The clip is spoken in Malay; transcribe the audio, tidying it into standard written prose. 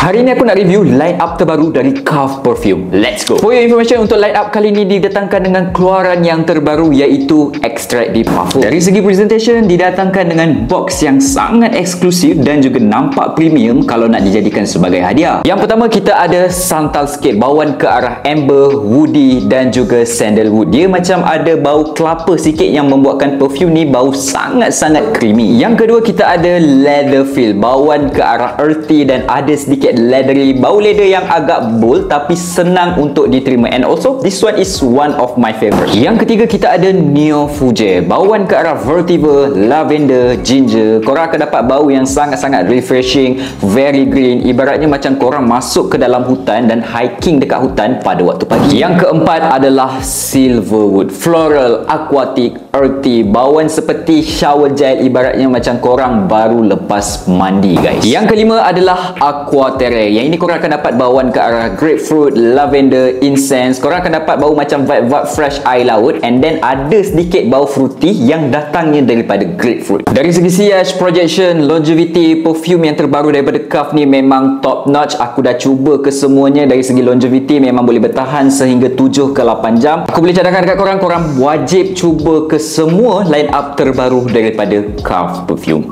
Hari ni aku nak review line up terbaru dari Kaf Perfume. Let's go. For your information, untuk line up kali ni didatangkan dengan keluaran yang terbaru iaitu Extract de Parfum. Dari segi presentation, didatangkan dengan box yang sangat eksklusif dan juga nampak premium kalau nak dijadikan sebagai hadiah. Yang pertama, kita ada santal sikit, bauan ke arah amber, woody dan juga sandalwood. Dia macam ada bau kelapa sikit yang membuatkan perfume ni bau sangat-sangat creamy. Yang kedua, kita ada leather feel, bauan ke arah earthy dan ada sedikit leathery, bau leather yang agak bold tapi senang untuk diterima. And also this one is one of my favorite. Yang ketiga, kita ada Neo Fougere, bauan ke arah vetiver, lavender, ginger. Korang akan dapat bau yang sangat-sangat refreshing, very green, ibaratnya macam korang masuk ke dalam hutan dan hiking dekat hutan pada waktu pagi. Yang keempat adalah Silverwood, floral, aquatic, earthy, bauan seperti shower gel, ibaratnya macam korang baru lepas mandi guys. Yang kelima adalah Aquaterre. Yang ini korang akan dapat bauan ke arah grapefruit, lavender, incense. Korang akan dapat bau macam vibe fresh air laut, and then ada sedikit bau fruity yang datangnya daripada grapefruit. Dari segi sillage, projection, longevity, perfume yang terbaru daripada Kaf ni memang top notch. Aku dah cuba kesemuanya. Dari segi longevity memang boleh bertahan sehingga 7 ke 8 jam. Aku boleh cadangkan dekat korang, korang wajib cuba ke semua line up terbaru daripada Kaf Perfume.